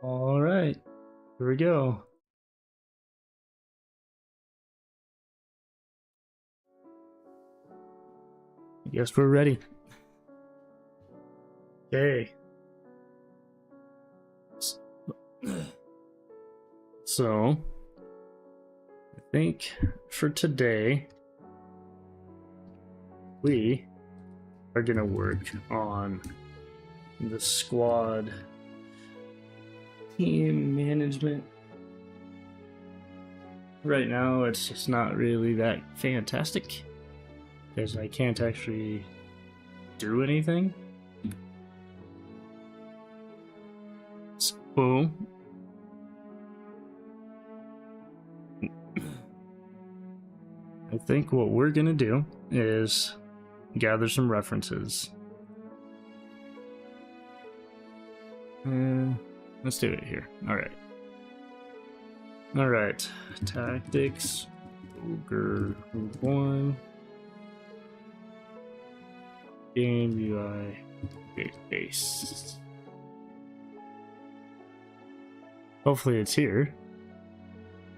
All right, here we go. I guess we're ready. Okay. So, I think for today, we are going to work on the squad team management. Right now, it's just not really that fantastic because I can't actually do anything. So, I think what we're gonna do is gather some references. Let's do it here. Alright. Tactics. Ogre 1. Game UI database. Hopefully it's here.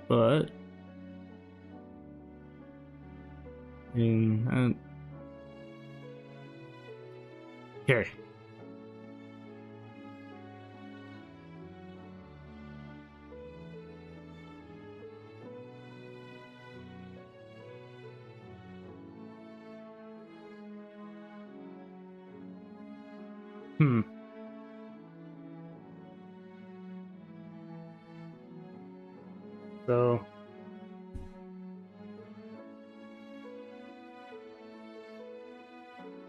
But okay. So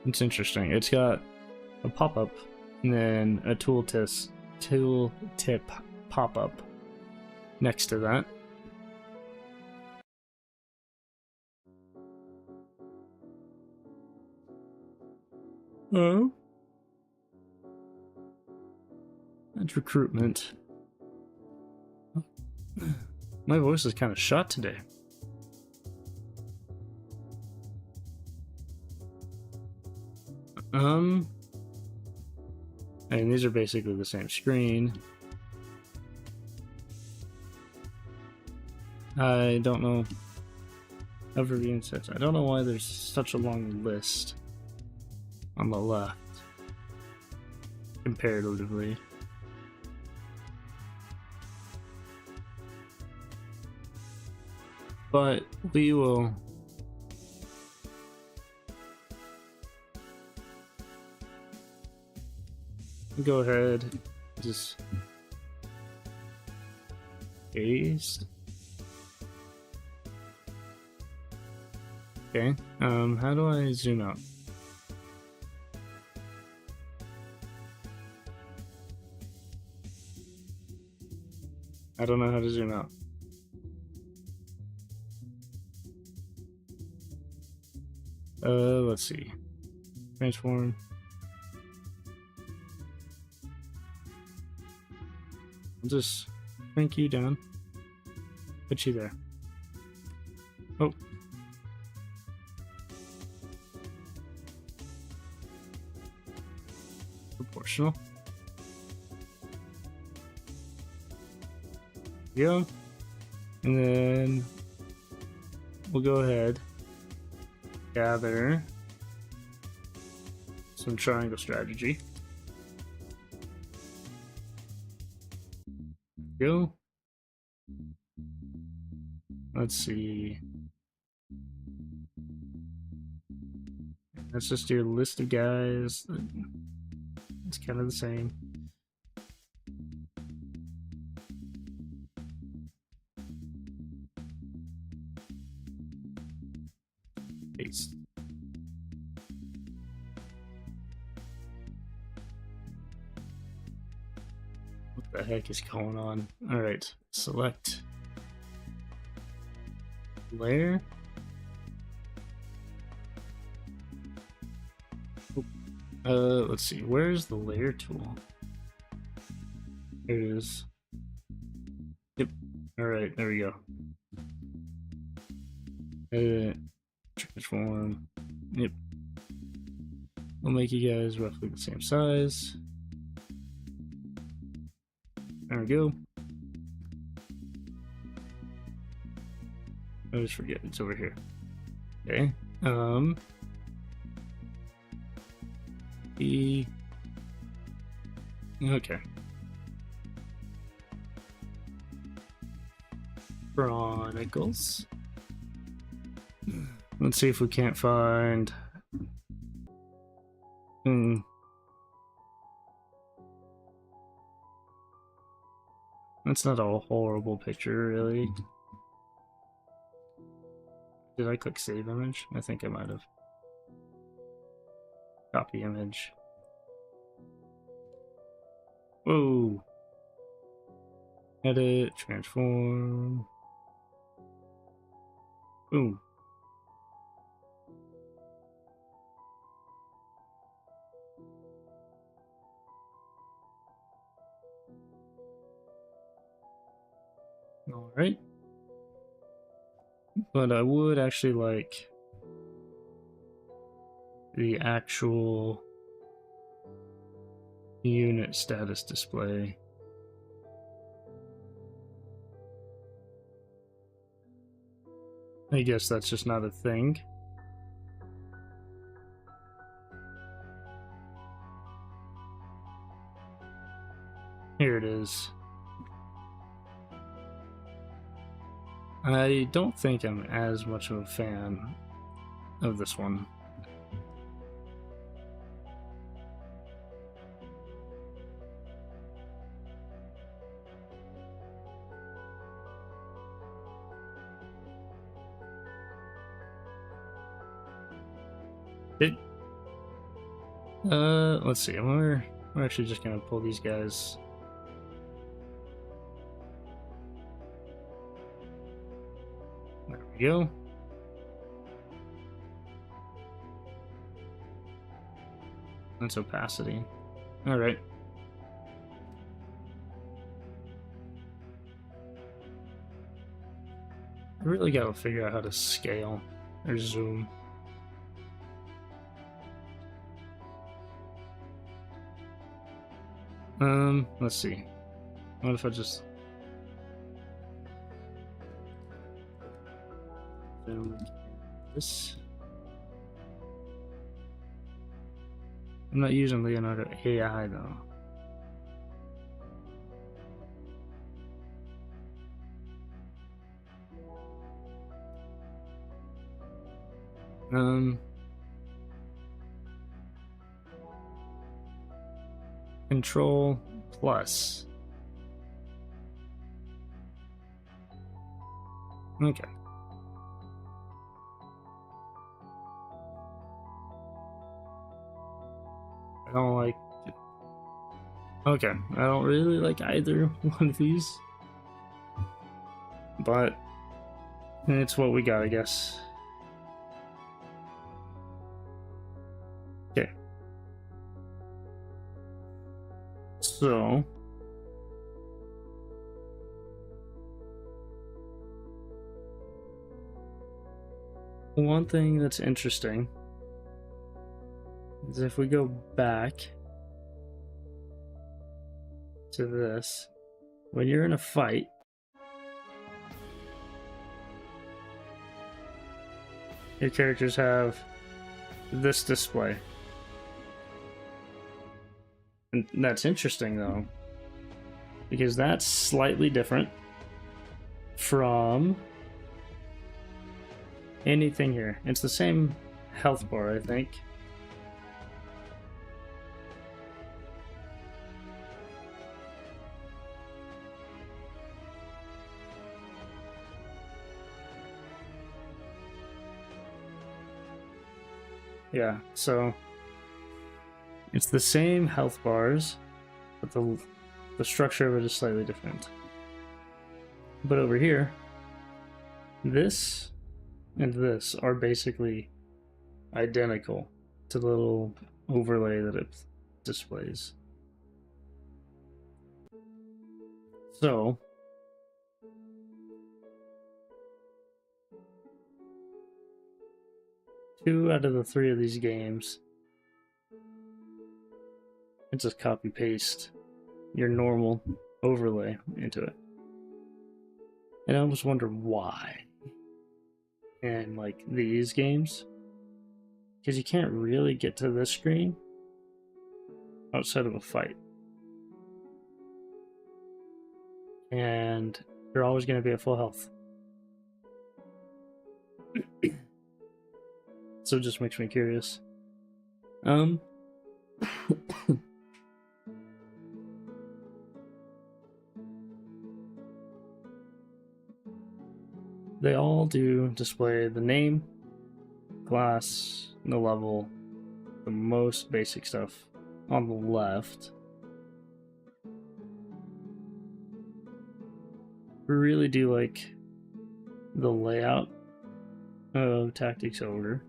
it's interesting. It's got a pop-up and then a tooltip pop-up next to that. Oh. That's recruitment. My voice is kind of shot today. And these are basically the same screen. I don't know. Overview and sets. I don't know why there's such a long list on the left comparatively. But we will go ahead, just paste. Okay, how do I zoom out? I don't know how to zoom out. Let's see. Transform. I'll just crank you down. Put you there. Oh. Proportional. Go. And then we'll go ahead, gather some triangle strategy. Go. Let's see. Let's just do a list of guys. It's kind of the same. Paste. What the heck is going on? Alright, select layer. Let's see, where's the layer tool? Here it is. Yep. Alright, there we go. Transform. Yep. We'll make you guys roughly the same size. There we go. I always forget it's over here. Okay. Okay. Chronicles. Let's see if we can't find. That's not a horrible picture, really. Did I click save image? I think I might have. Copy image. Whoa. Edit, transform. Boom. Alright. But I would actually like the actual unit status display. I guess that's just not a thing. Here it is. I don't think I'm as much of a fan of this one. Let's see. We're actually just gonna pull these guys. There we go. That's opacity. All right. I really gotta figure out how to scale or zoom. Let's see. What if I just zoom this? I'm not using Leonardo AI though. Control plus. Okay. I don't like it. Okay, I don't really like either one of these. But it's what we got, I guess. Okay. So one thing that's interesting is if we go back to this, when you're in a fight, your characters have this display. And that's interesting though, because that's slightly different from anything here. It's the same health bar, I think. Yeah, so it's the same health bars, but the structure of it is slightly different. But over here, this and this are basically identical to the little overlay that it displays. So two out of the three of these games, it's just copy paste your normal overlay into it. And I always wonder why. And like these games, because you can't really get to this screen outside of a fight. And you're always going to be at full health. So it just makes me curious. They all do display the name, class, the level, the most basic stuff on the left. We really do like the layout of Tactics Ogre.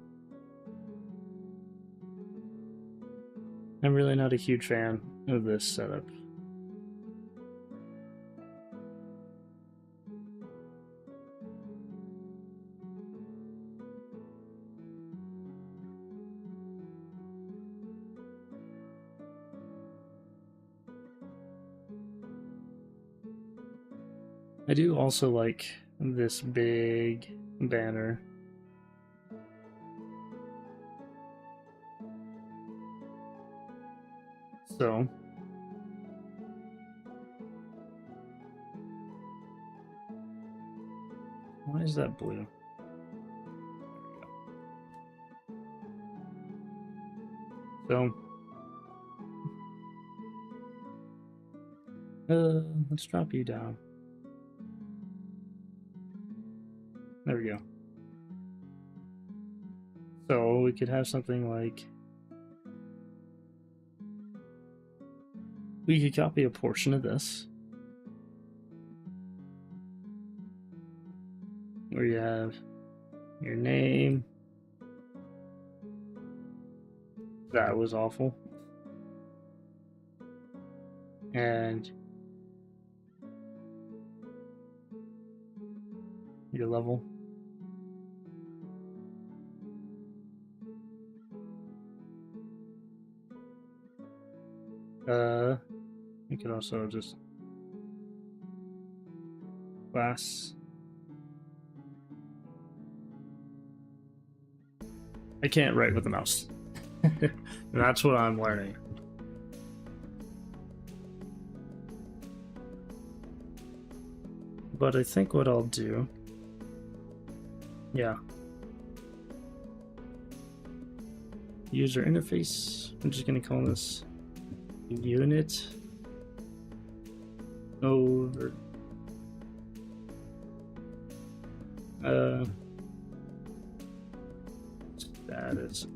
I'm really not a huge fan of this setup. I do also like this big banner. So, why is that blue? So, let's drop you down. There we go. So we could have something like, we could copy a portion of this, where you have your name. That was awful. And your level. You could also just class. I can't write with the mouse. That's what I'm learning. But I think what I'll do, yeah. User interface, I'm just gonna call this unit over status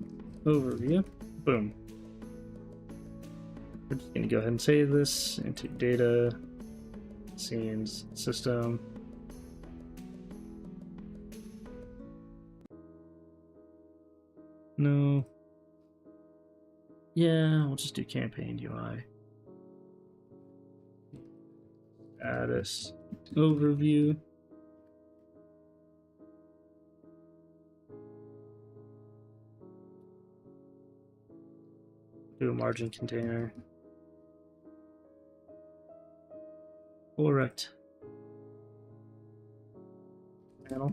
overview. Boom. We're just gonna go ahead and save this into data, scenes, system. No. Yeah, we'll just do campaign UI. Status overview. Do a margin container. Full rect panel.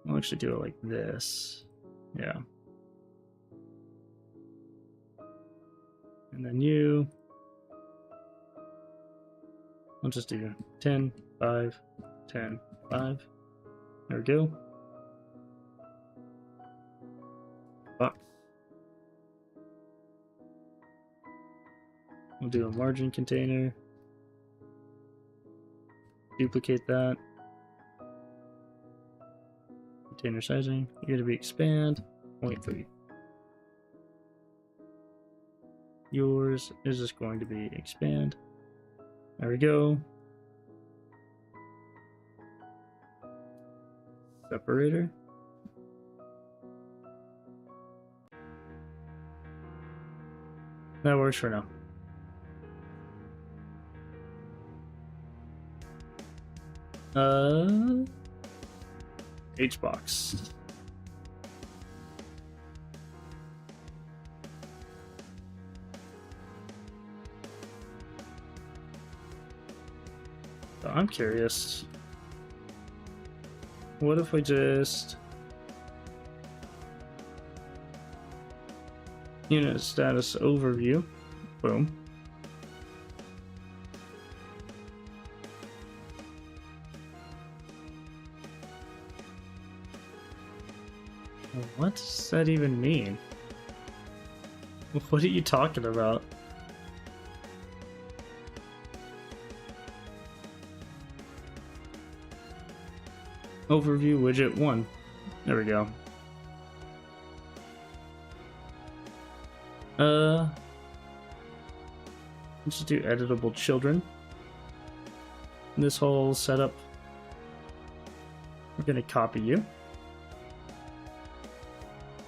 I'll actually do it like this. Yeah. And then you, I'll just do 10, 5, 10, 5. There we go. Box. We'll do a margin container. Duplicate that. Container sizing. You're gonna be expand 0.3. Yours is just going to be expand. There we go. Separator. That works for now. H-box. So I'm curious. What if we just unit status overview? Boom. What does that even mean? What are you talking about? Overview widget 1. There we go. Let's just do editable children. This whole setup, we're gonna copy you.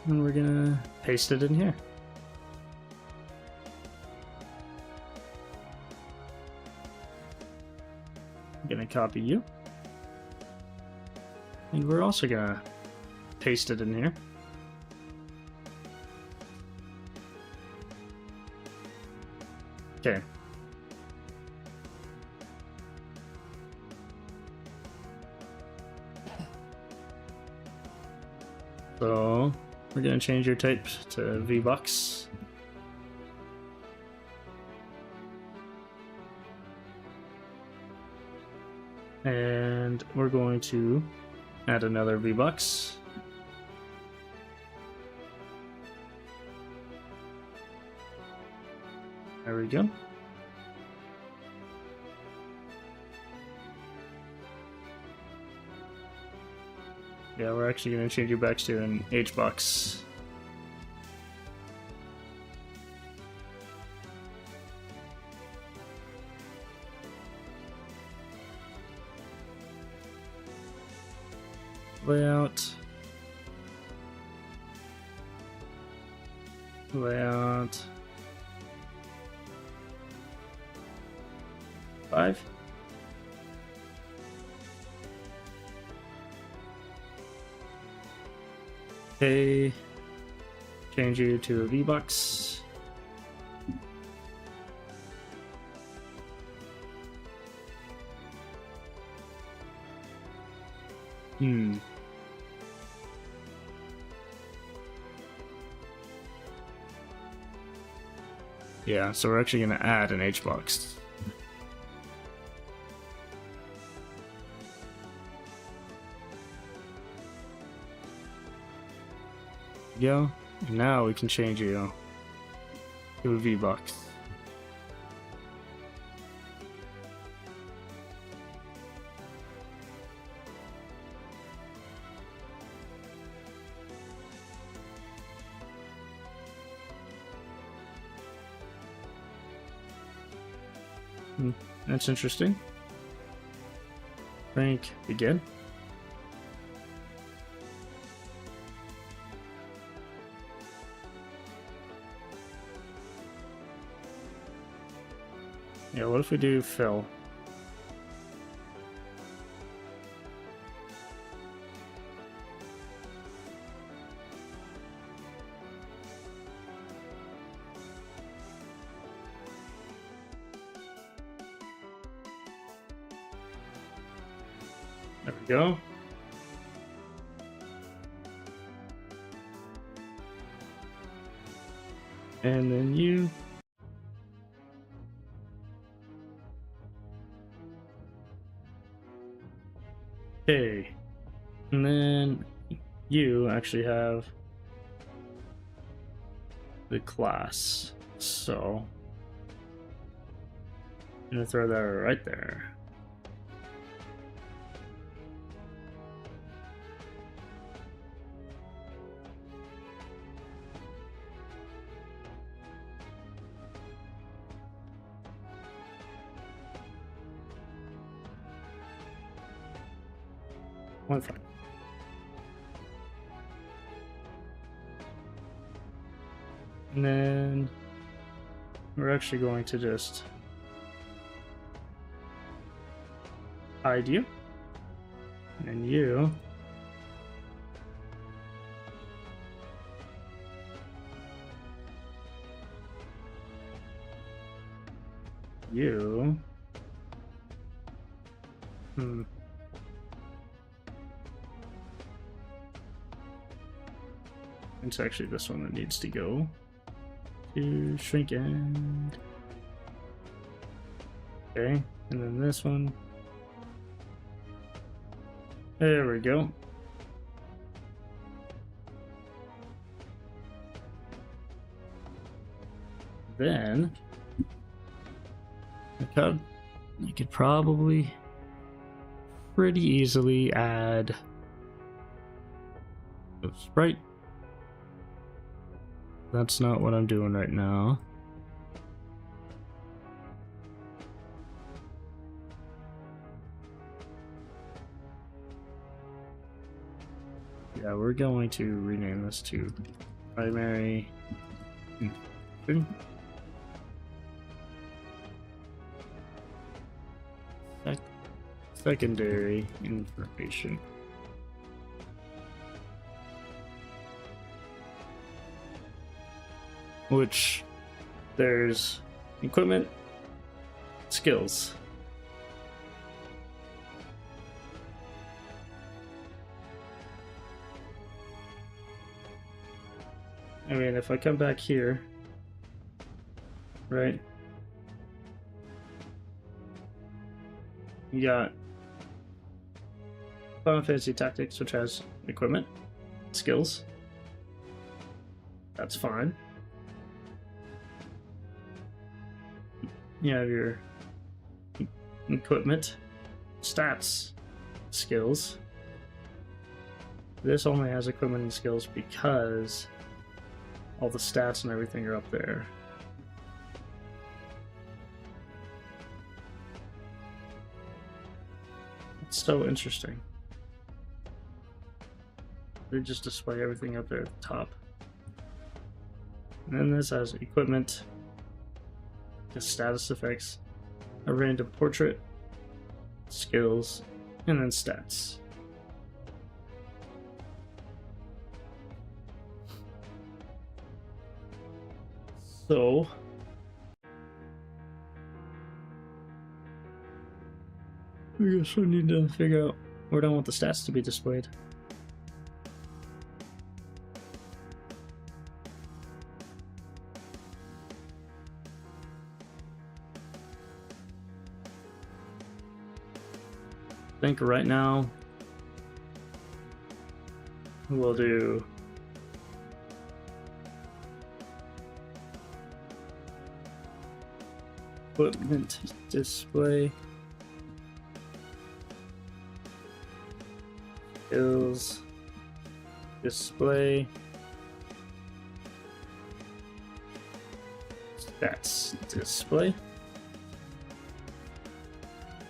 And we're gonna paste it in here. I'm gonna copy you. And we're also gonna paste it in here. Okay. So we're gonna change your type to V-Bucks. And we're going to add another V-Bucks. There we go. Yeah, we're actually going to change your backs to an H-box. Layout. Layout. 5. Okay. Change you to a V-Bucks. Yeah, so we're actually going to add an H-box. Go. Now we can change you to a V-Bucks. That's interesting. Rank begin. Yeah, what if we do fill? There we go. And then you. Okay. And then you actually have the class. So I'm gonna throw that right there. One fine. And then we're actually going to just hide you. And you. You. It's actually this one that needs to go to shrink end. Okay, and then this one. There we go. Then I could probably pretty easily add a sprite. That's not what I'm doing right now. Yeah, we're going to rename this to primary secondary information. Which there's equipment, skills. I mean, if I come back here, right? You got Final Fantasy Tactics, which has equipment, skills. That's fine. You have your equipment, stats, skills. This only has equipment and skills because all the stats and everything are up there. It's so interesting. They just display everything up there at the top. And then this has equipment, the status effects, a random portrait, skills, and then stats. So I guess we need to figure out where do I want the stats to be displayed. I think right now we'll do equipment display, skills display, stats display.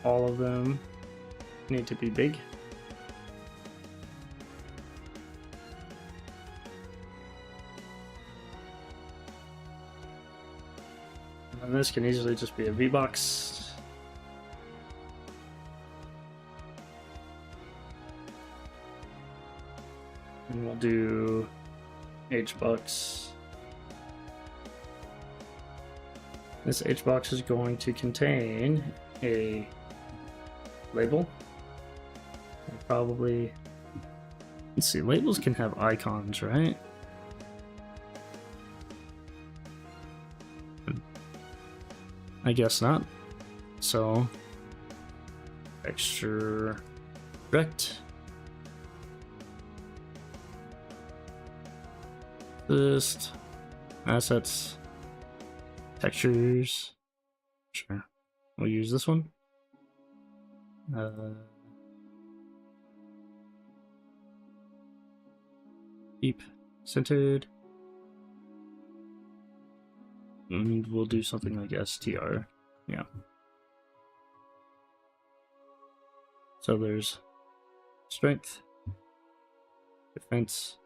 All of them need to be big. And this can easily just be a V-box. And we'll do H-box. This H-box is going to contain a label. And probably, let's see, labels can have icons, right? I guess not. So, extra direct. List, assets, textures. Sure, we'll use this one. Keep centered. And we'll do something like str. Yeah. So there's strength, defense,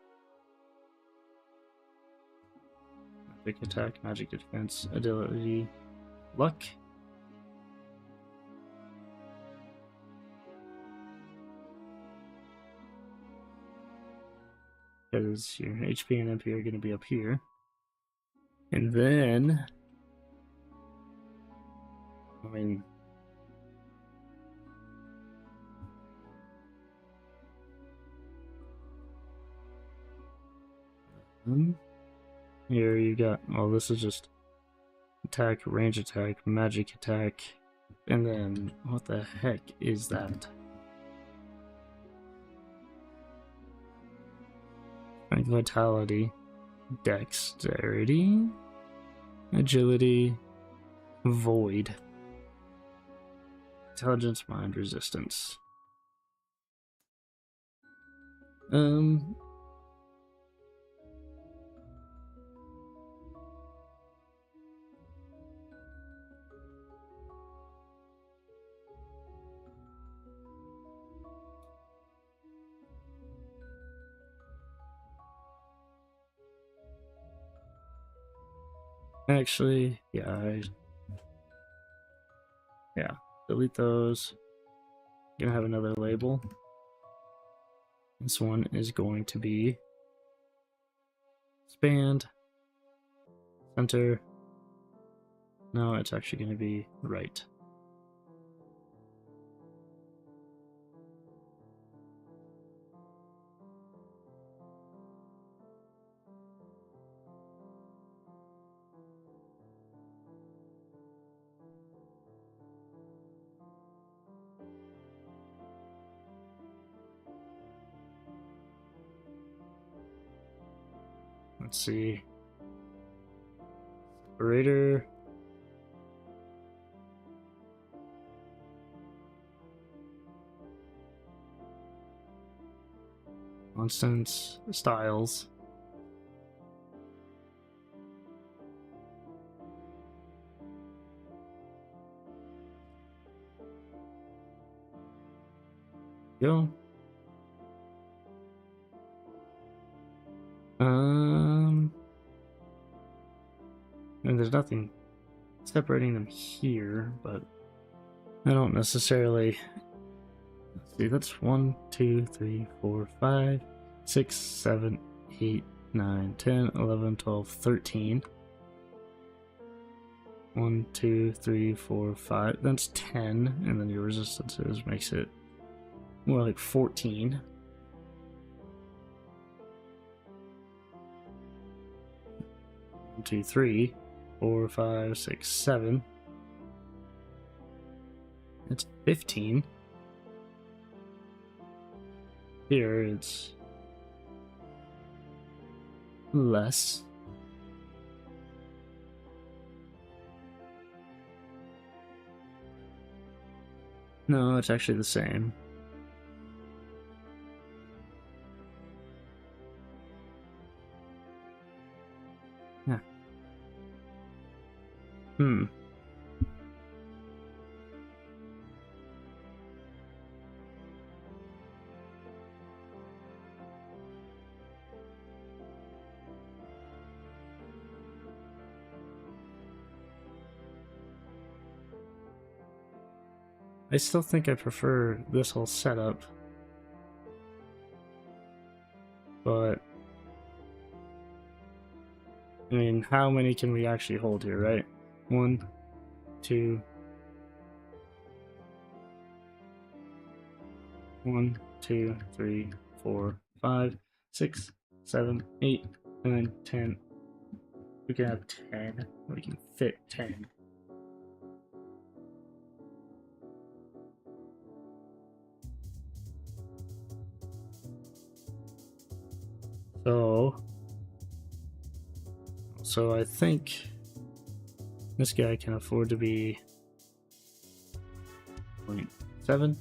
Magic attack, magic defense, agility, luck. Because your HP and MP are going to be up here. And then, I mean, here you got, well, this is just attack, range attack, magic attack, and then what the heck is that? Like vitality, dexterity, agility, void, intelligence, mind, resistance. Actually, yeah, delete those. Gonna have another label. This one is going to be expand, center. No, it's actually going to be right. Let's see. Separator. Constants. Styles. Go. And there's nothing separating them here, but I don't necessarily. Let's see, that's 1, 2, 3, 4, 5, 6, 7, 8, 9, 10, 11, 12, 13. 1, 2, 3, 4, 5. That's 10, and then your resistances makes it more like 14. One, 2, 3, 4, 5, 6, 7. It's 15. Here it's less. No, it's actually the same. Yeah. I still think I prefer this whole setup, but I mean, how many can we actually hold here, right? 1, 2, 1, 2, 3, 4, 5, 6, 7, 8, 9, 10. We can have 10. We can fit 10. So I think this guy can afford to be 0.7.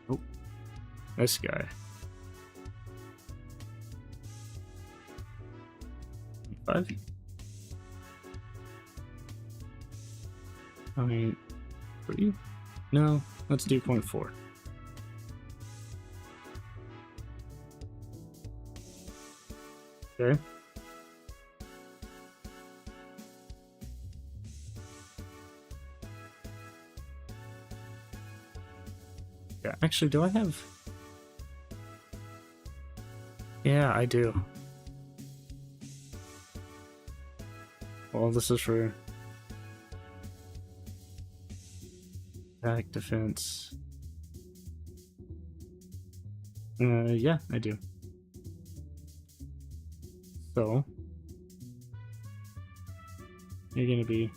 Oh, this guy. 5. I mean, 3? No, let's do 0.4. Okay. Actually, do I have... Yeah, I do. Well, this is for attack, defense. Yeah, I do. So you're gonna be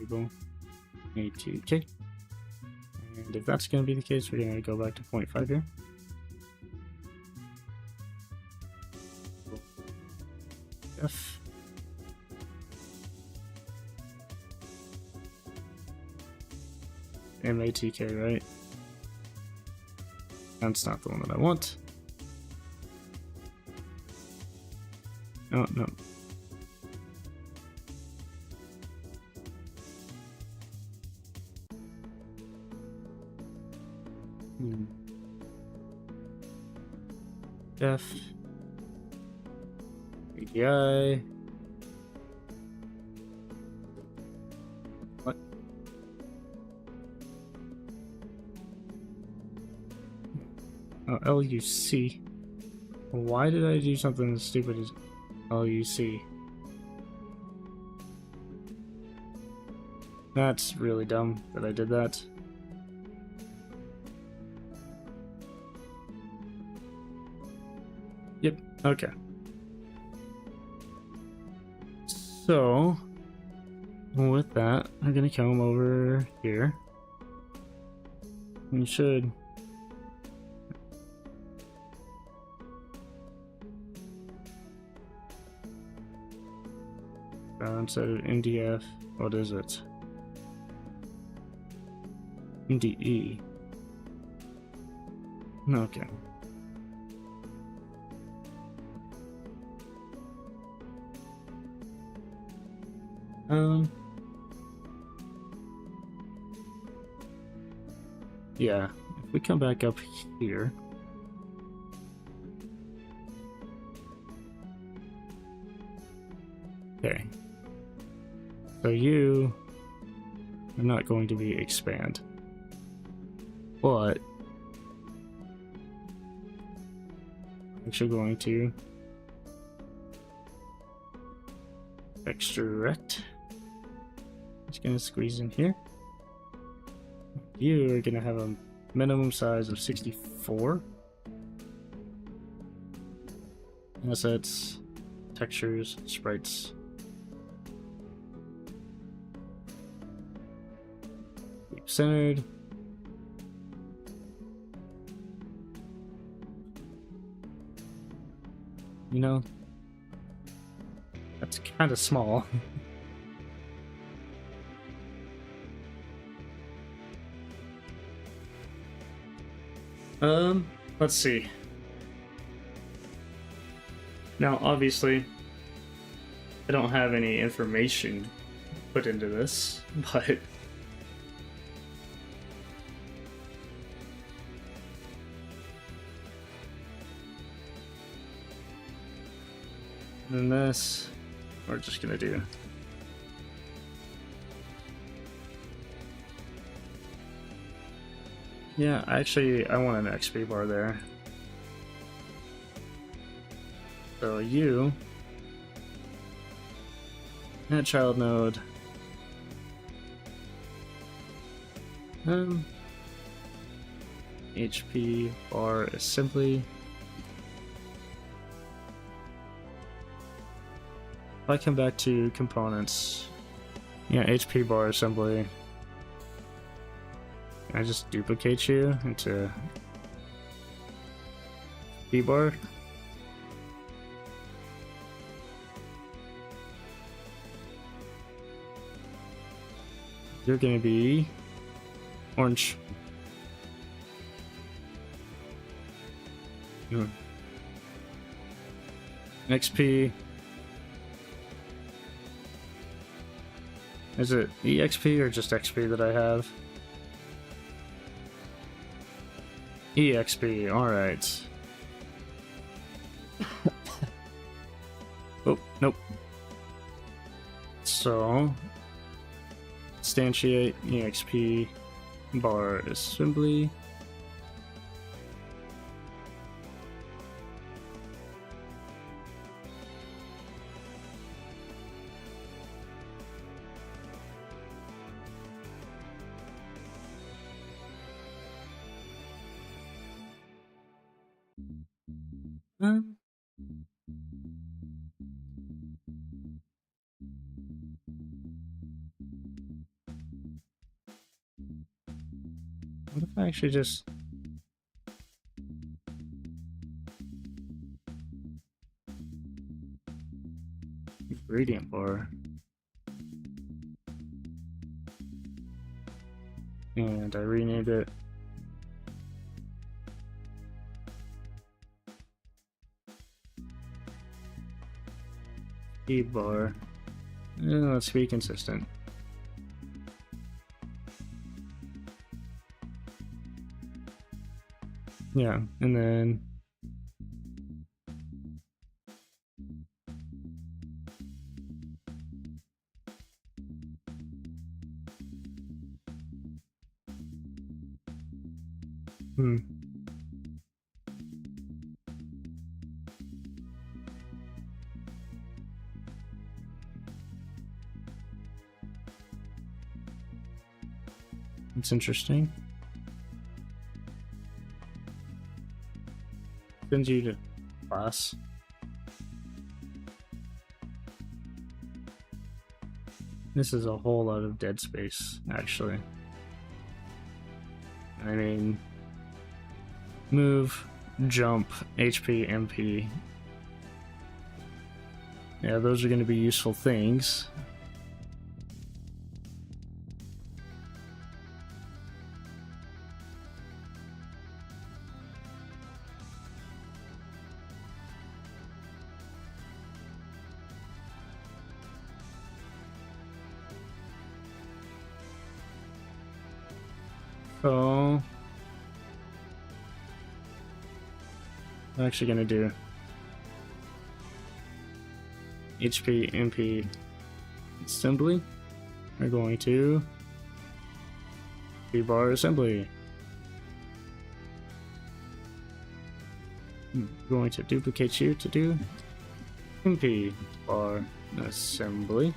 able A2K. And if that's gonna be the case, we're gonna go back to 0.5 here. F. MATK, right? That's not the one that I want. Oh, no. F. ADI. What? Oh, LUC. Why did I do something as stupid as LUC? That's really dumb that I did that. Yep, okay. So, with that, I'm gonna come over here. You should... instead of MDF, what is it? MDE. Okay. Yeah, if we come back up here. Okay. So you are not going to be expand. But I'm actually going to extract. Just gonna squeeze in here. You are gonna have a minimum size of 64. Assets, textures, sprites. Keep centered. You know, that's kind of small. Let's see. Now, obviously, I don't have any information put into this, but then this, we're just gonna do. Yeah, actually, I want an XP bar there. So you, that child node, HP bar assembly. If I come back to components, yeah, HP bar assembly. I just duplicate you into B bar. You're gonna be orange. XP. Is it EXP or just XP that I have? EXP, alright. Oh, nope. So, instantiate EXP bar assembly. Um, what if I actually just gradient bar and I renamed it speed bar. Let's be consistent. Yeah, and then it's interesting. Sends you to class. This is a whole lot of dead space, actually. I mean, move, jump, HP, MP. Yeah, those are going to be useful things. So, I'm actually going to do HP, MP, assembly. We're going to B-bar assembly. I'm going to duplicate you to do MP bar assembly.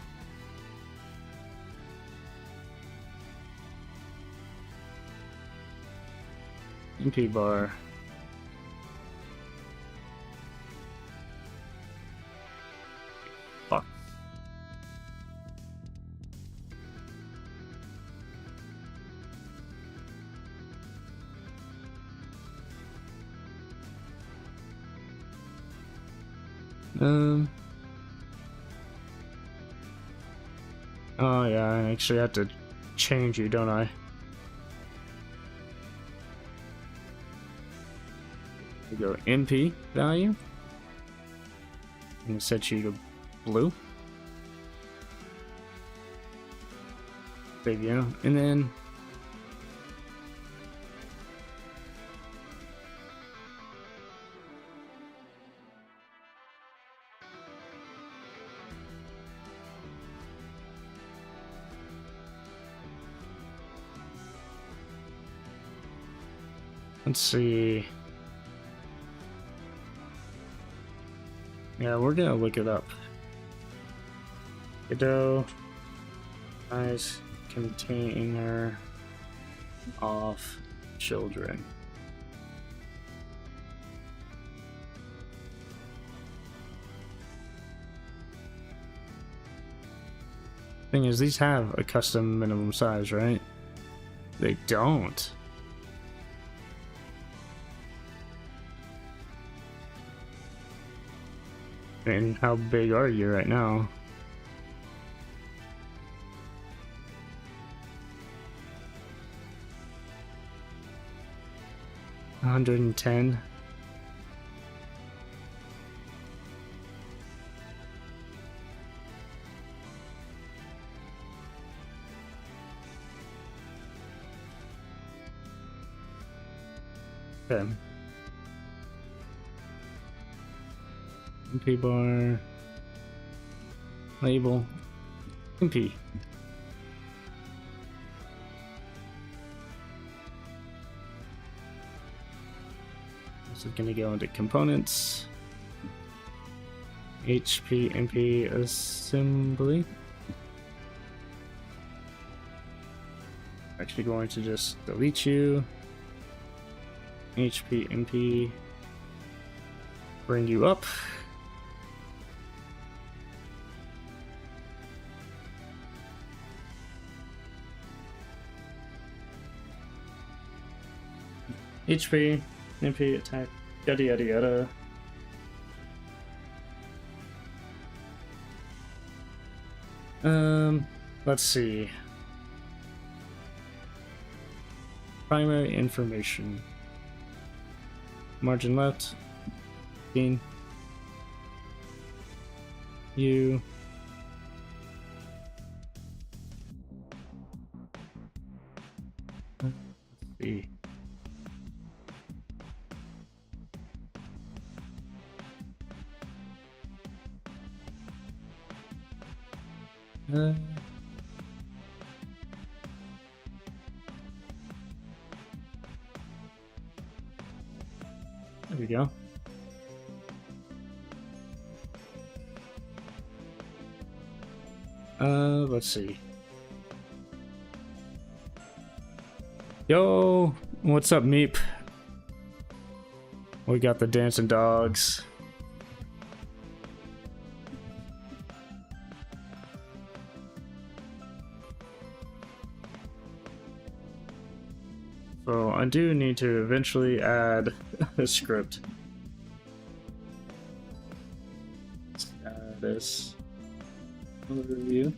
MP bar. Fuck. Oh yeah, I actually have to change you, don't I? We go MP value. I'm gonna set you to blue. There you go. And then let's see. Yeah, we're gonna look it up. Godot size container of children. Thing is, these have a custom minimum size, right? They don't. And how big are you right now? $110. Okay. MP bar. Label. MP. This is going to go into components. HP MP assembly. Actually going to just delete you. HP MP Bring you up. HP, MP, attack, yada yada yada. Let's see. Primary information. Margin left. 15. You. Let's see. There we go. Let's see. Yo, what's up, Meep? We got the dancing dogs. So I do need to eventually add a script. Status overview.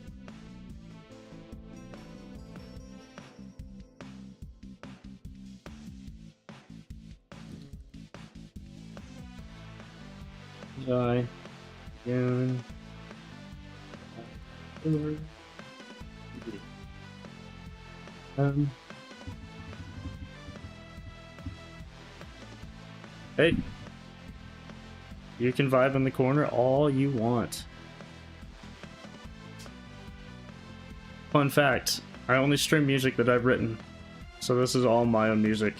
June. Hey, you can vibe in the corner all you want. Fun fact, I only stream music that I've written, so this is all my own music.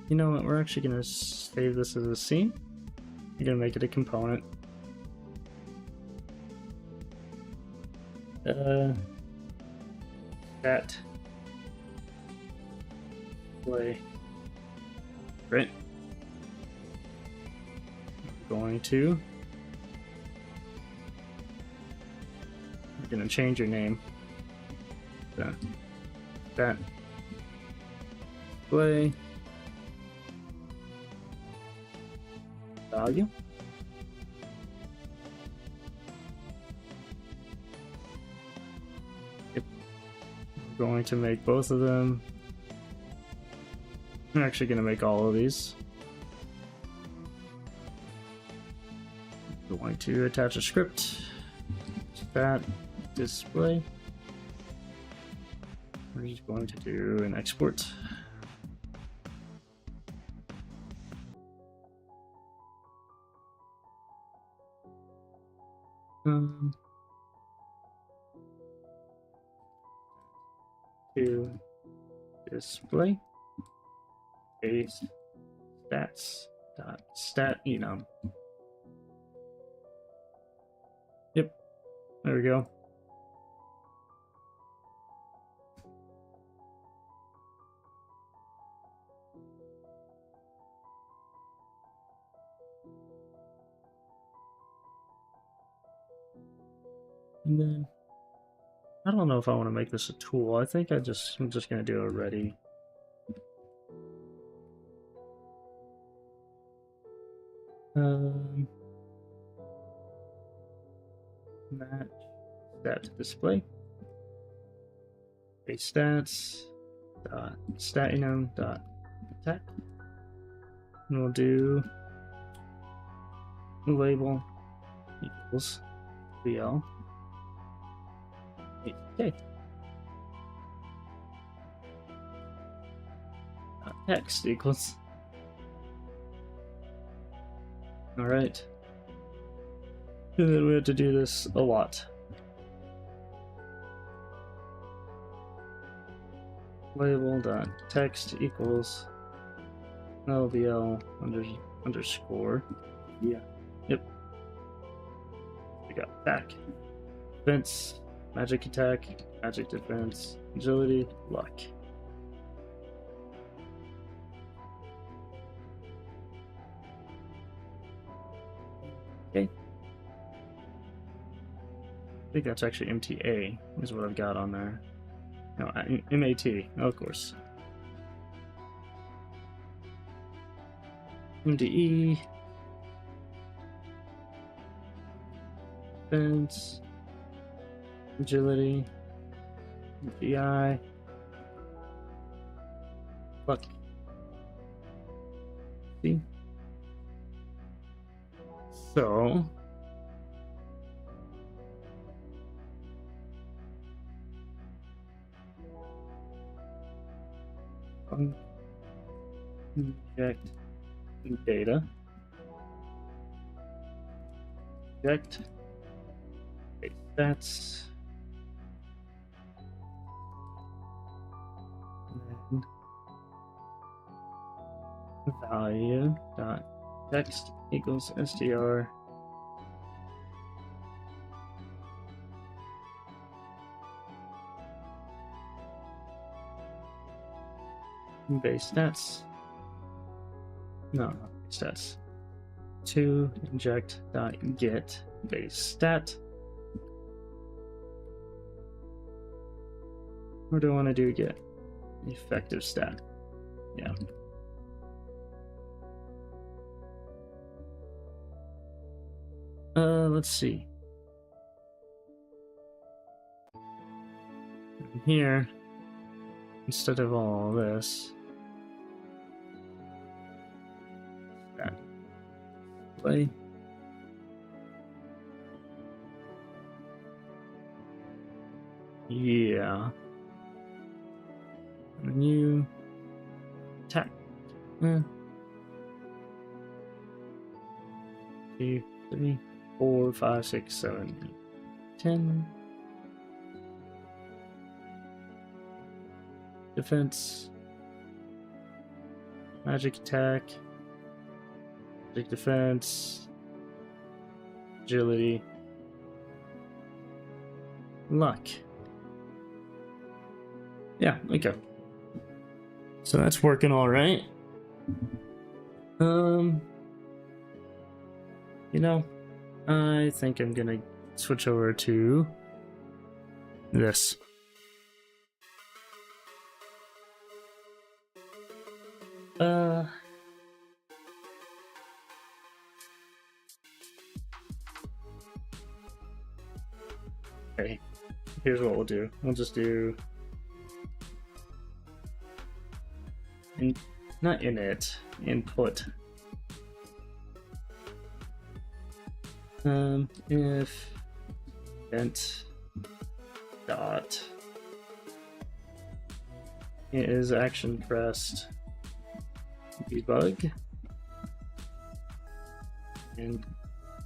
You know what, we're actually going to save this as a scene. We're going to make it a component. That play. Great. We're going to change your name. That play value. Yep. We're going to make both of them. I'm actually going to make all of these. We're going to attach a script. That display. We're just going to do an export. To display base stats dot stat enum. Yep, there we go. And then I don't know if I want to make this a tool. I think I'm just gonna do a ready. Match stat to display. Base stats dot stat enum dot attack. And we'll do label equals BL. Okay. Text equals. Alright. And then we have to do this a lot. label dot text equals LBL underscore. Yeah. Yep. We got back. Defense, magic attack, magic defense, agility, luck. Okay. I think that's actually MTA is what I've got on there. No, MAT, of course. MDE. Defense. Agility. GI. Luck. See? So inject data. Inject stats. And then value dot text equals str base stats. No, not base stats. To inject dot get base stat. Or do I want to do get effective stat? Yeah. Let's see. Here, instead of all this, stat play. Yeah. New attack. 2, 3, 4, 5, 6, 7, 8, 10. Defense. Magic attack. Magic defense. Agility. Luck. Yeah, okay. So that's working all right. You know, I think I'm gonna switch over to this. Okay, here's what we'll do. We'll just do not init, input. If event dot is action pressed debug and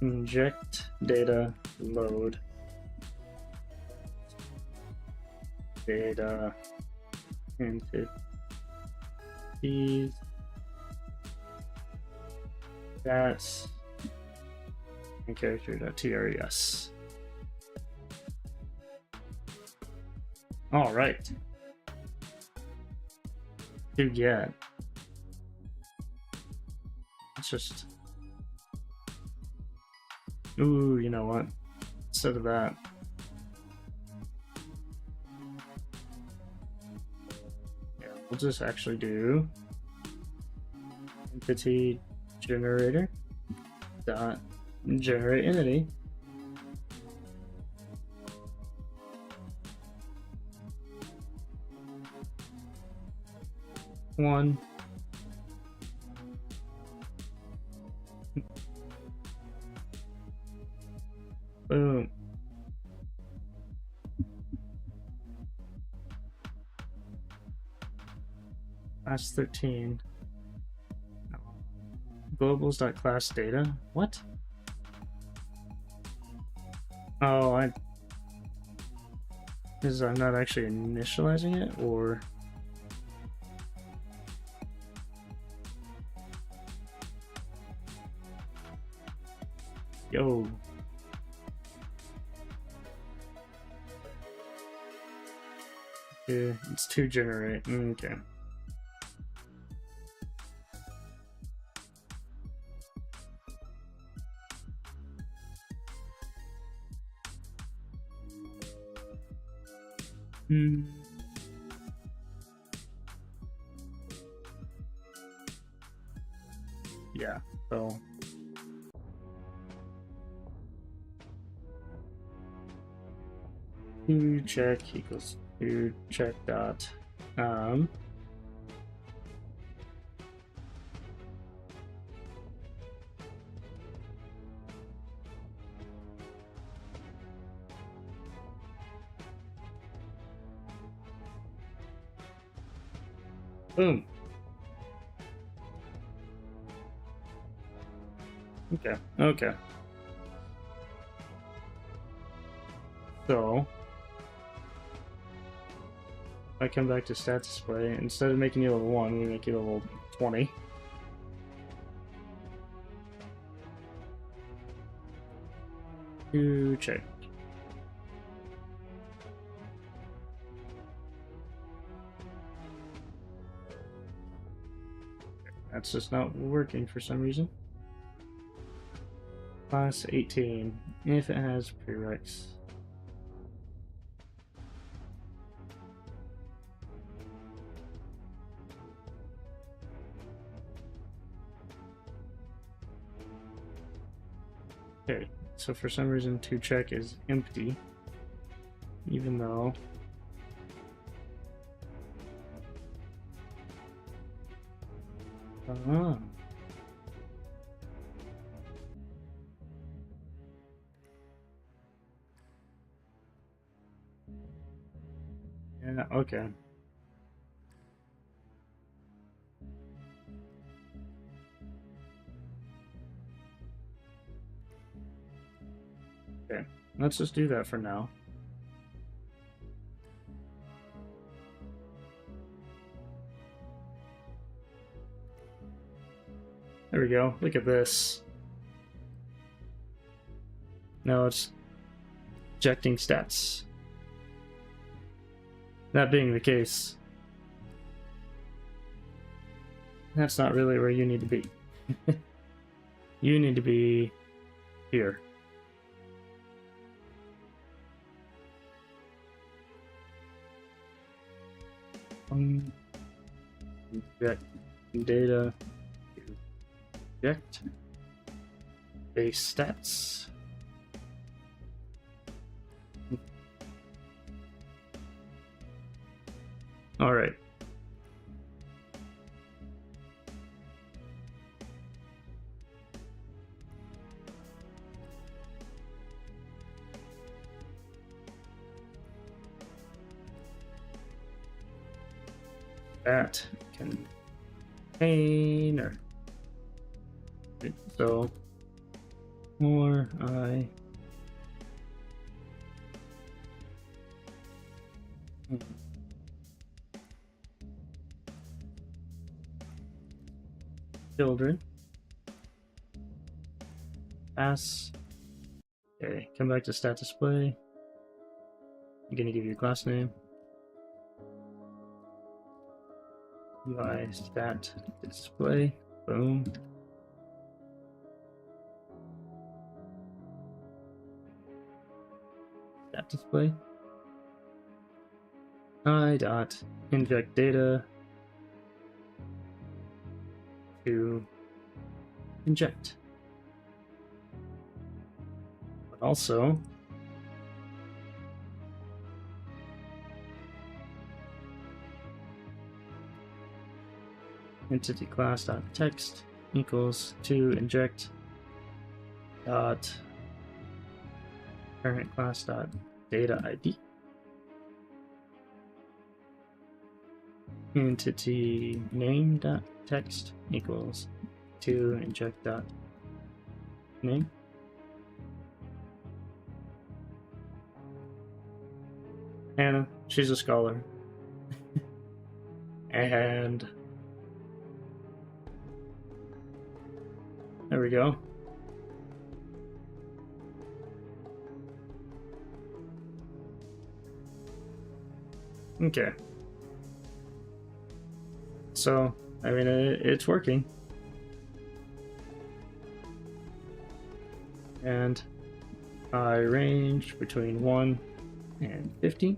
inject data load data into these that's and character.tres. All right. To get. Let's just. Ooh, you know what? Instead of that. Yeah, we'll just actually do entity generator dot generate entity. One. Boom. Class 13. Globals.class data. What? Oh, because I'm not actually initializing it, or Yo. Yeah, it's 2 generate. Okay. Yeah, so to check equals to check dot boom. Okay, okay. So if I come back to stat display, instead of making you level 1, we make you level 20. To check. That's just not working for some reason. Class 18, if it has prereqs. Okay, so for some reason to check is empty, even though yeah, okay. Okay, let's just do that for now. There we go. Look at this. Now it's ejecting stats. That being the case, that's not really where you need to be. You need to be here. Eject data. Eject base stats. All right. That container. So more children pass. Okay, come back to stat display. I'm gonna give you a class name. UI stat display. Boom. Stat display. I dot inject data to inject. But also entity class dot text equals to inject dot parent class dot data ID. Entity name dot text equals to inject dot name. Hannah, she's a scholar. And there we go. Okay. So, I mean, it's working. And I range between 1 and 50.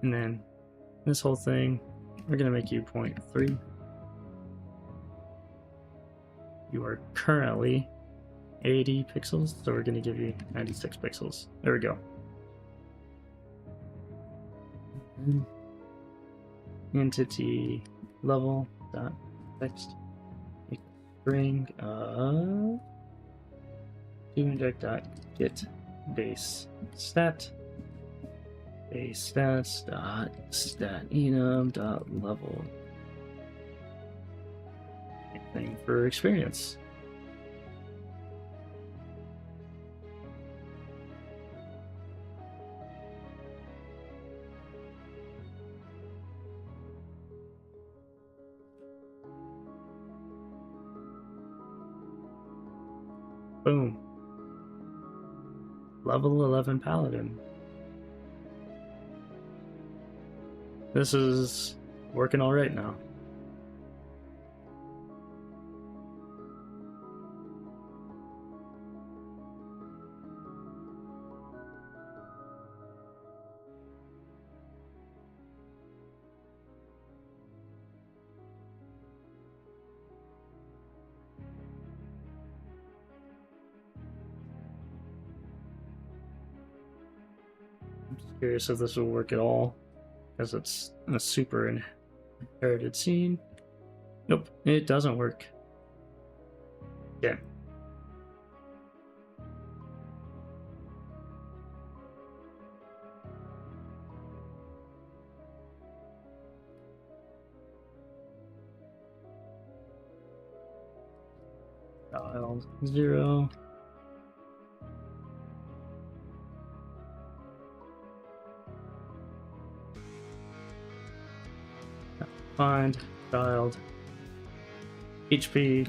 And then this whole thing, we're going to make you 0.3. You are currently 80 pixels, so we're going to give you 96 pixels. There we go. Entity level dot text string to inject dot get base stat base stats dot stat enum dot level. Thing for experience. Boom. Level 11 Paladin. This is working all right now. Curious if this will work at all, because it's a super inherited scene. Nope, it doesn't work. Yeah. Dial 0. Find dialed HP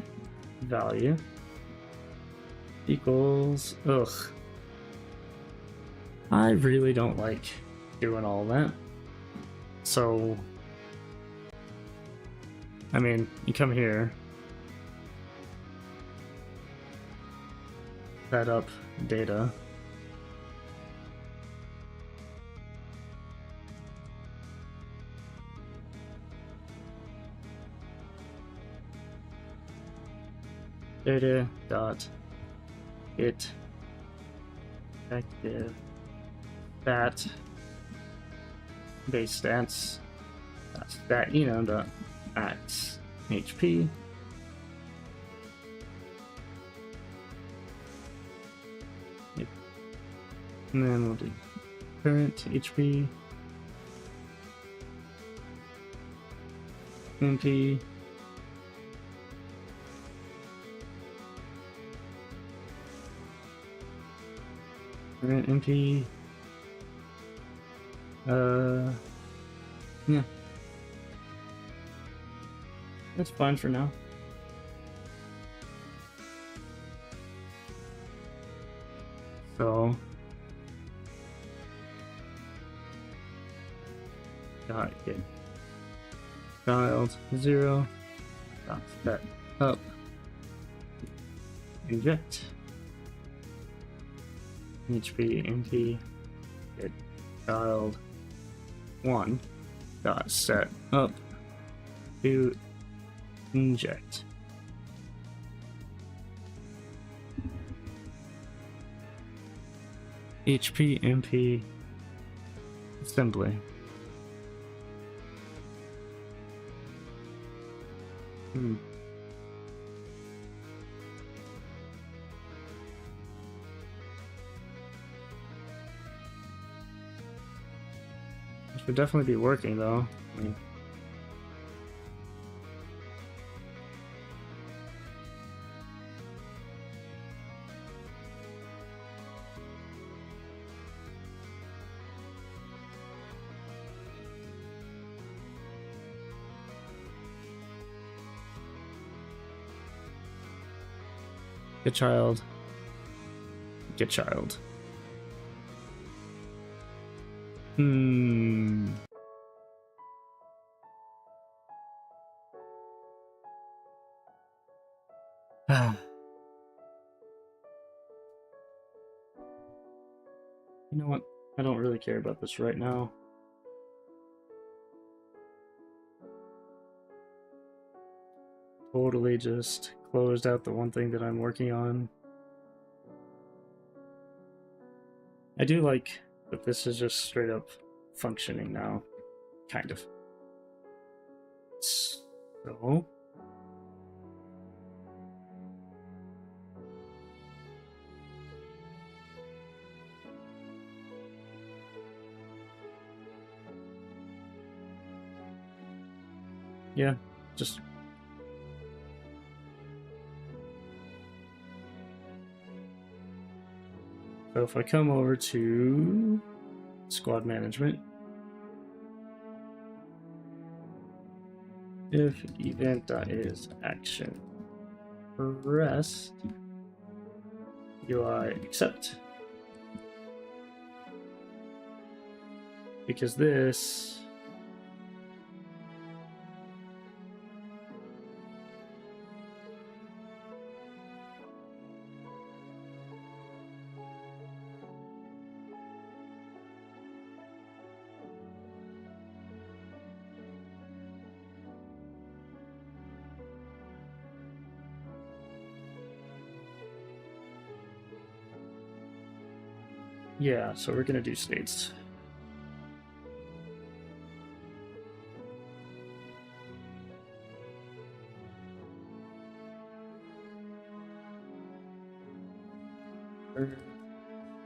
value equals, ugh. I really don't like doing all that. So, I mean, you come here, set up data. Data dot get effective stat base stats stat enum dot max HP and then we'll do current HP MP current MP. Yeah. That's fine for now. So dot get dialed 0 dot set up inject HP MP get dialed 1 dot set up to inject HP MP assembly. This should definitely be working though. I mean, get child. Hmm. Ah. You know what? I don't really care about this right now. Totally just closed out the one thing that I'm working on. I do like that this is just straight up functioning now. Kind of. So. Yeah, just. So if I come over to squad management, if event.is action rest UI accept, because this yeah, so we're gonna do states.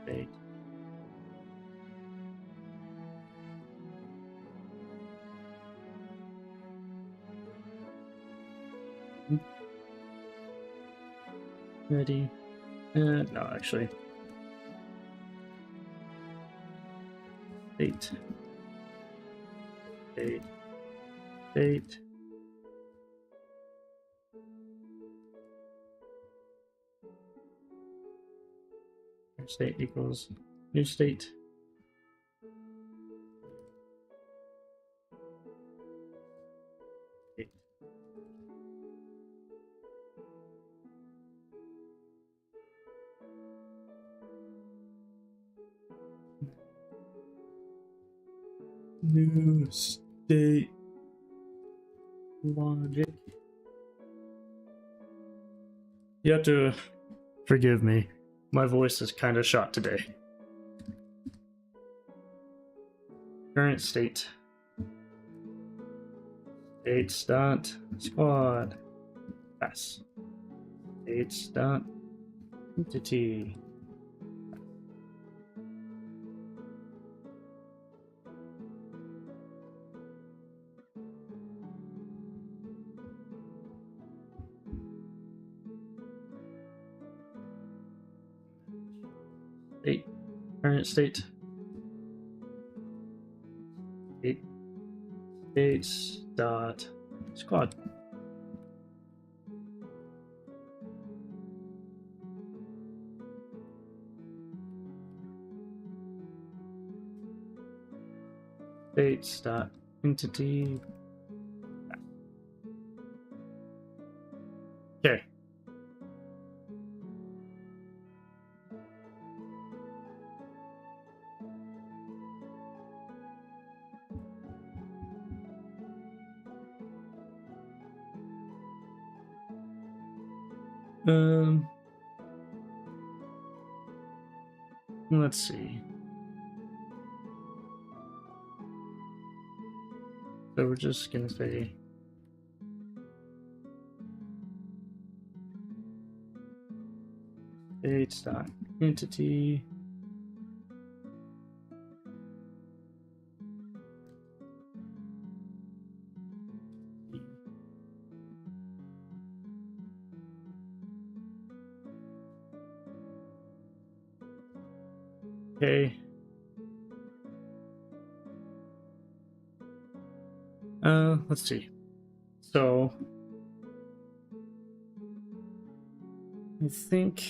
State. Ready? No, actually. State. State. State. State equals new state. State. New state logic. You have to forgive me. My voice is kind of shot today. Current state. States dot squad. Pass. States dot entity. State. Current state. State. States dot squad. States dot entity. Okay. Let's see. So we're just gonna say states dot entity. Okay. Let's see. So I think,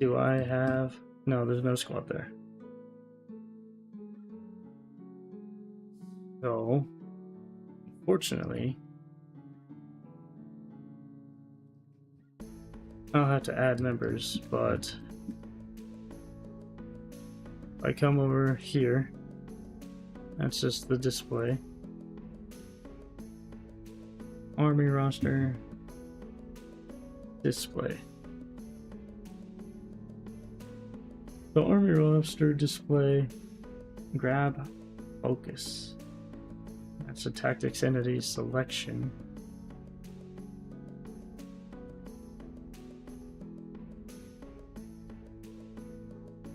do I have No, there's no squad there. So, unfortunately, I'll have to add members, but if I come over here, that's just the display. Army roster, display. The army roster display, grab, focus. That's a tactics entity selection.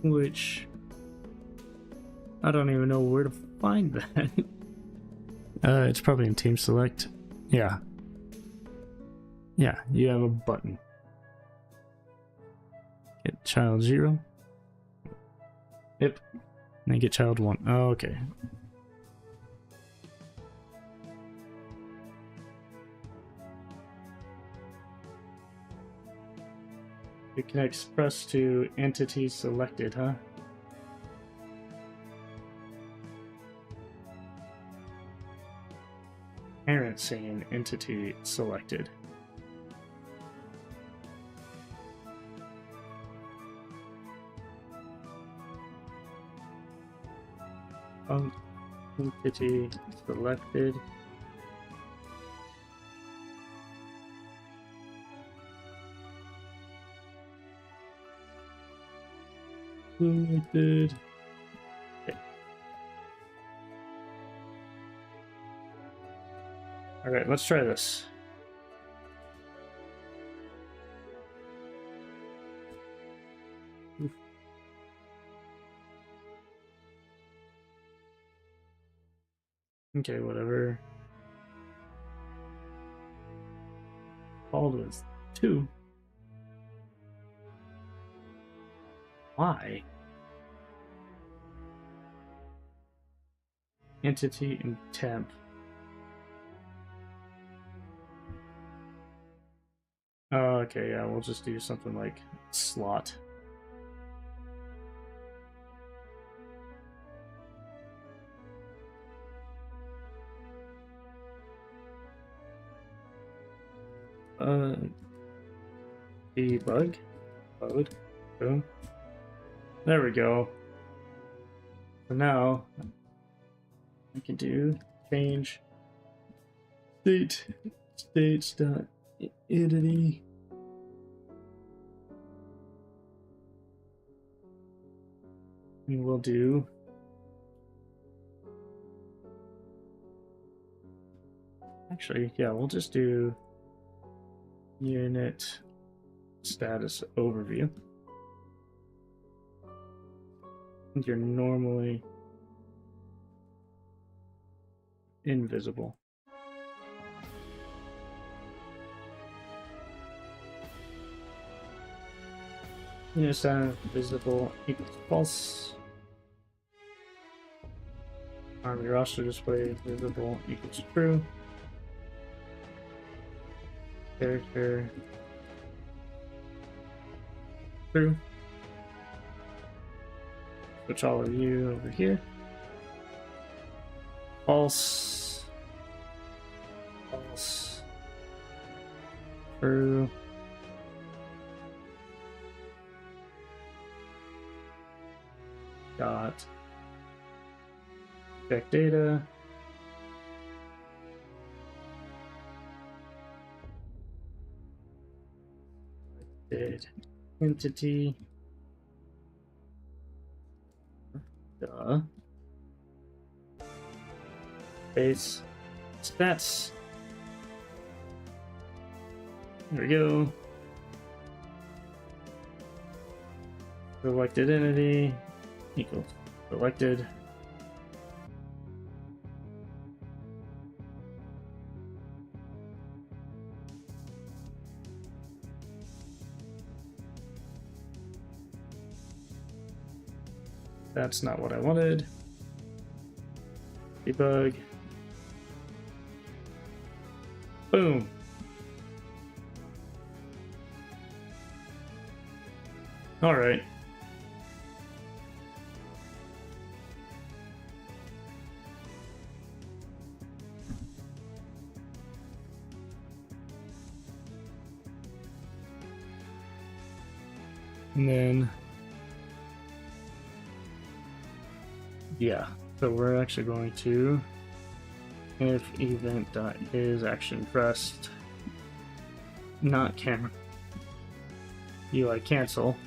Which I don't even know where to find that. It's probably in team select. Yeah. Yeah, you have a button. Get child 0. Yep. And then get child 1. Oh, okay. You can express to entity selected, huh? Parent saying entity selected. Entity selected. Selected. Okay. All right, let's try this. Oof. Okay, whatever. Called was 2. Why? Entity and temp. Oh, okay, yeah, we'll just do something like slot. Debug. Load. Boom. There we go. So now I can do change states.entity. And we'll do actually, yeah, we'll just do unit status overview. You're normally invisible. Unit status visible equals false. Army roster display visible equals true. Character true. Switch all of you over here. False. False. True. Dot. Check data. Did entity. Duh. Base stats. There we go. Selected entity equals selected. That's not what I wanted. Debug. Boom. All right. And then, yeah, so we're actually going to, if event.is action pressed, not camera, UI cancel,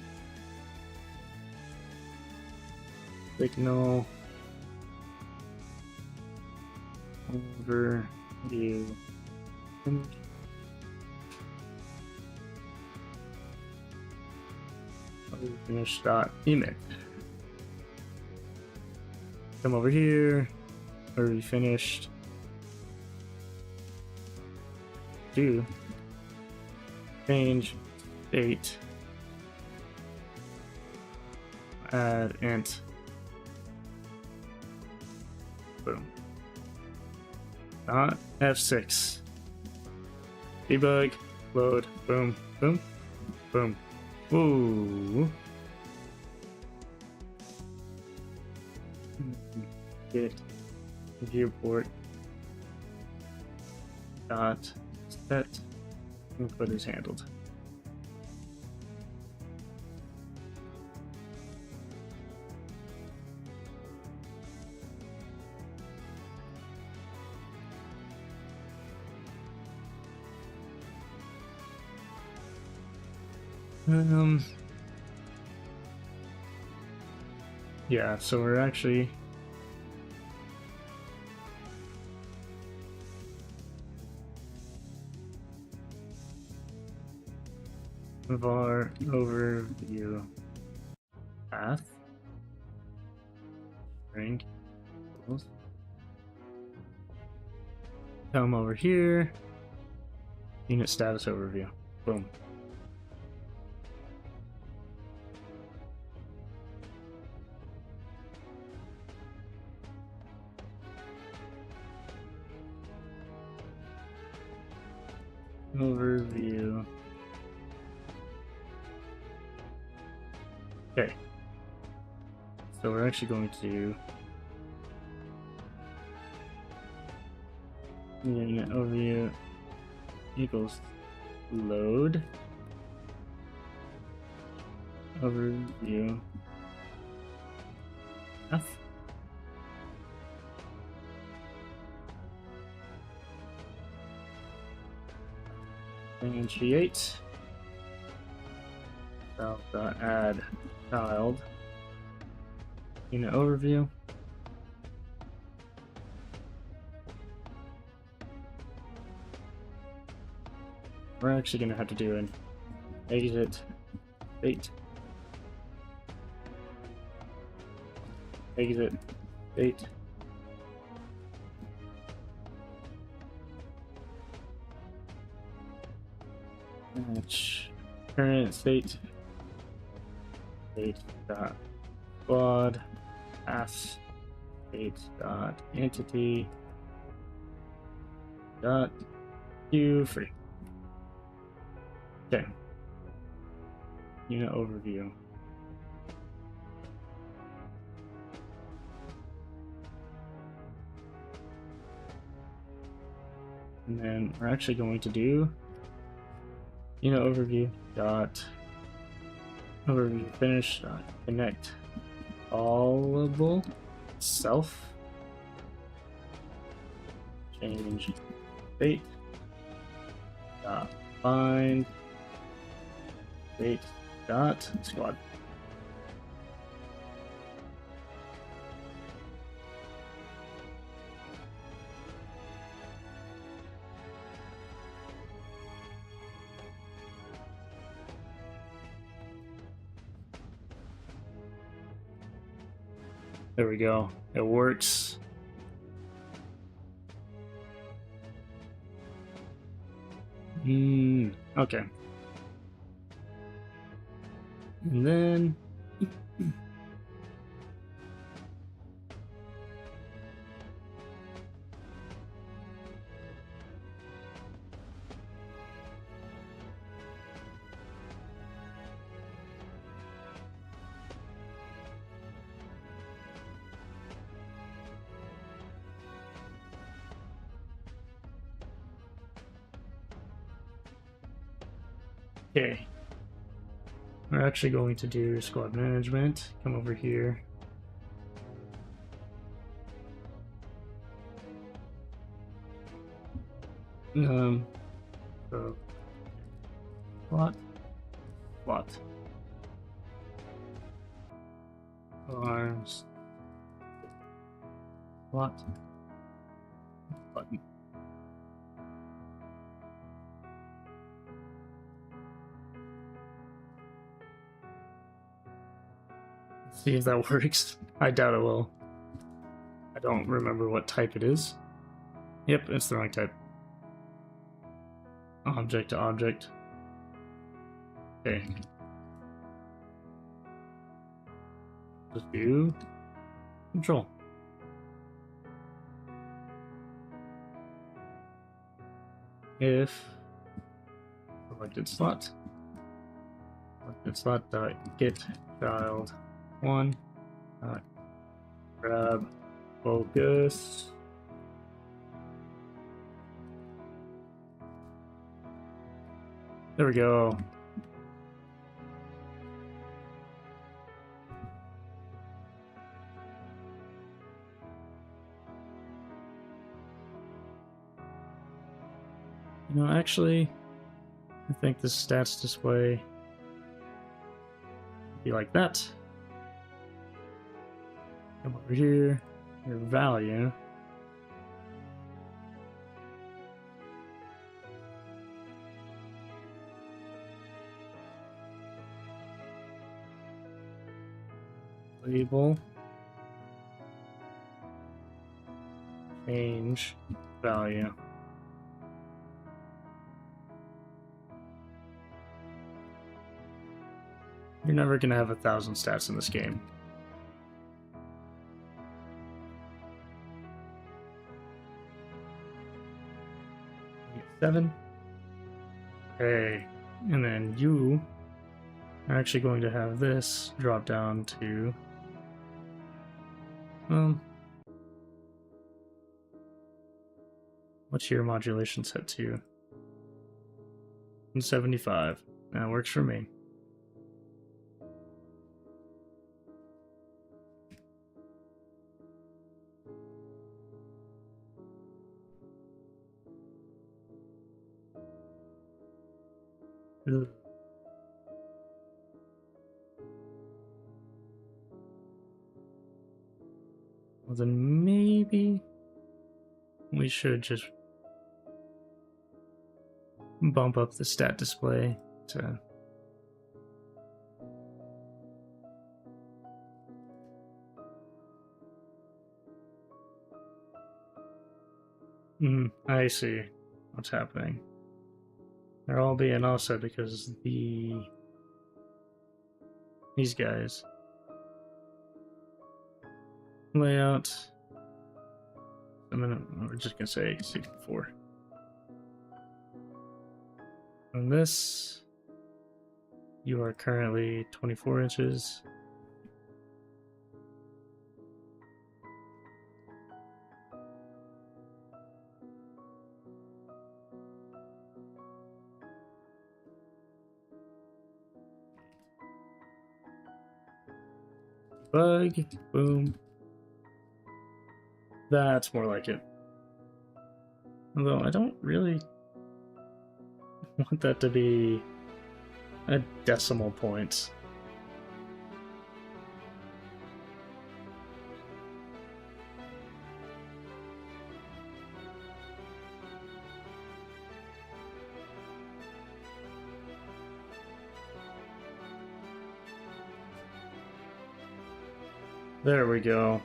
signal overview finish dot emit. Come over here, already finished. Do change state, add int, boom. Dot F6. Debug, load, boom, boom, boom. Ooh. Get viewport dot set input is handled. Yeah, so we're actually var overview path string equals. Come over here, unit status overview, boom. Overview. Okay. So we're actually going to unit overview equals load overview F. Initiate add child unit overview. We're actually going to have to do an exit state, exit state, match current state dot squad pass state dot entity dot queue free. Okay. Unit overview. And then we're actually going to do unit overview dot overview finish dot connect callable self change state dot find state dot squad. There we go. It works. Okay. And then okay. We're actually going to do squad management. Come over here. So plot arms plot button. Let's see if that works. I doubt it will. I don't remember what type it is. Yep, it's the wrong type. Object to object. Okay. Just view. Control. If selected slot dot get child 1 grab focus there we go. You know, actually, I think the stats display be like that. Come over here, your value. Label. Change value. You're never gonna have 1,000 stats in this game. Get 7. Okay, and then you are actually going to have this drop down to what's your modulation set to? 75. That works for me. Ugh. Well, then maybe we should just bump up the stat display to I see what's happening. They're all being offset because these guys layout. We're just gonna say 64. On this, you are currently 24 inches. Bug, boom. That's more like it. Although I don't really want that to be a decimal point. There we go.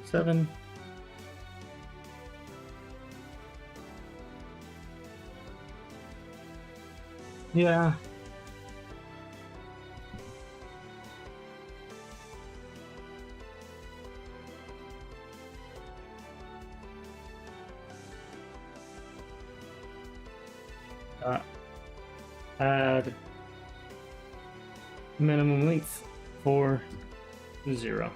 .7. Yeah. Add minimum length for 0.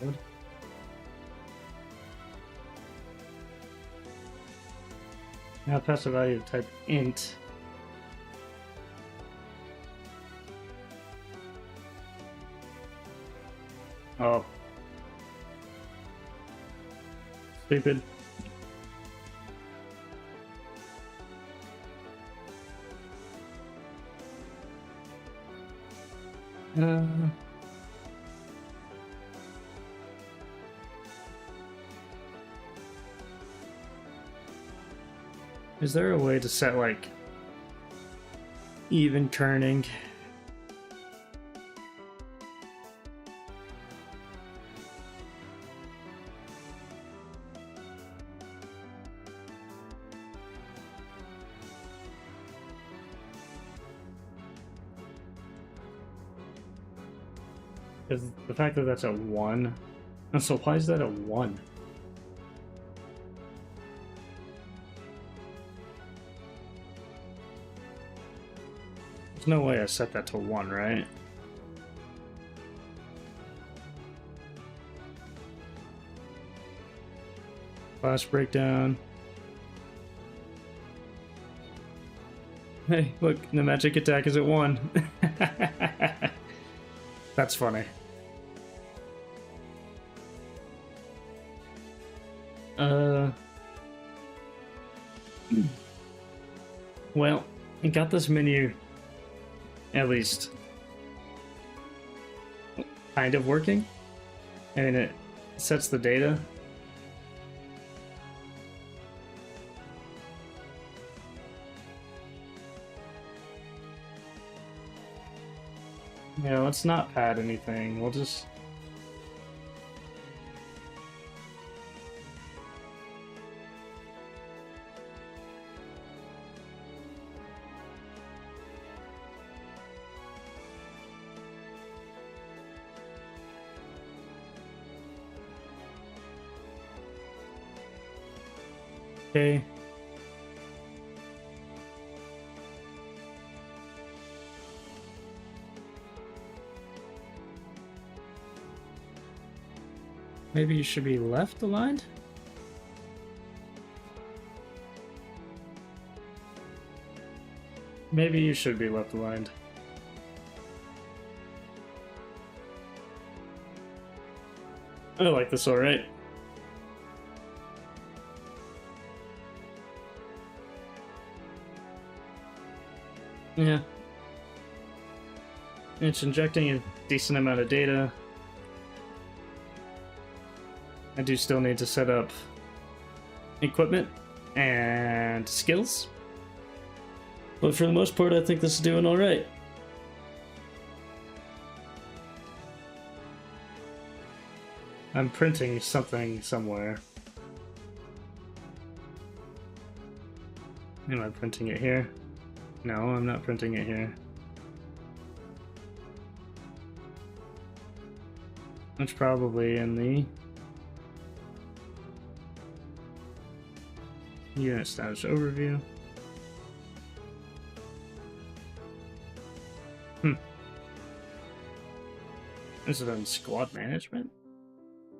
Good. Now pass the value of type int. Oh. Stupid. Is there a way to set, like, even kerning? Because the fact that that's a 1, so why is that a 1? There's no way I set that to 1, right? Class breakdown. Hey, look, the magic attack is at 1. That's funny. Well, I got this menu at least kind of working. I mean, it sets the data. Yeah, let's not pad anything. We'll just... Okay. Maybe you should be left aligned? Maybe you should be left aligned. I like this alright. Yeah. It's injecting a decent amount of data. I do still need to set up equipment and skills. But for the most part, I think this is doing alright. I'm printing something somewhere. Am I printing it here? No, I'm not printing it here. It's probably in the unit status overview. Is it on squad management?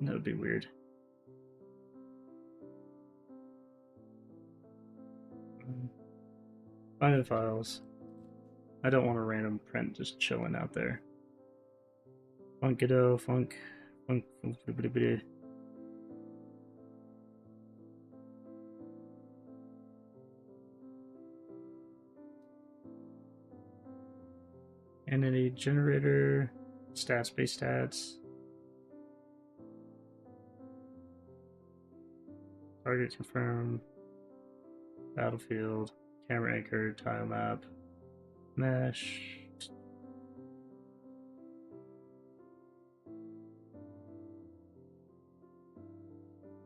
That would be weird. Find the files. I don't want a random print just chilling out there. Godot, funk. Entity generator, stats, base stats. Target confirmed. Battlefield. Camera anchor, tile map. Mesh.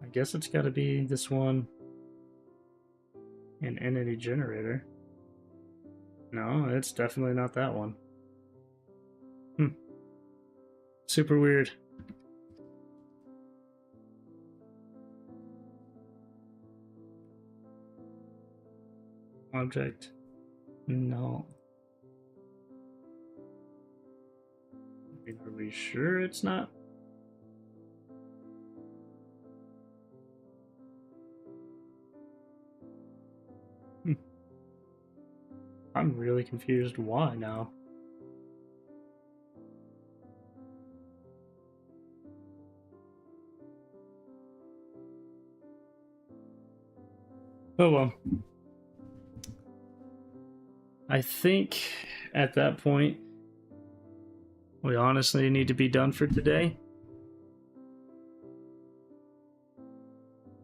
I guess it's got to be this one. An entity generator. No, it's definitely not that one. Super weird. Object. No. I mean, are we sure it's not? I'm really confused why now. Oh well. I think at that point, we honestly need to be done for today.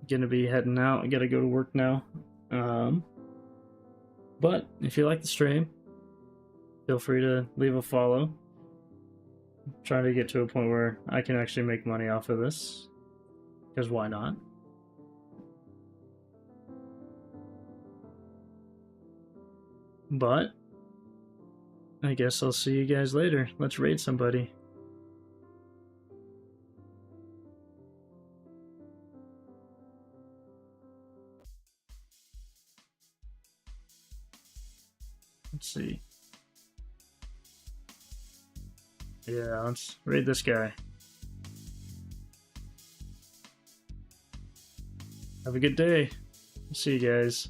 Gonna be heading out. I gotta go to work now. But if you like the stream, feel free to leave a follow. I'm trying to get to a point where I can actually make money off of this. Because why not? But I guess I'll see you guys later. Let's raid somebody. Let's see. Yeah, let's raid this guy. Have a good day. See you guys.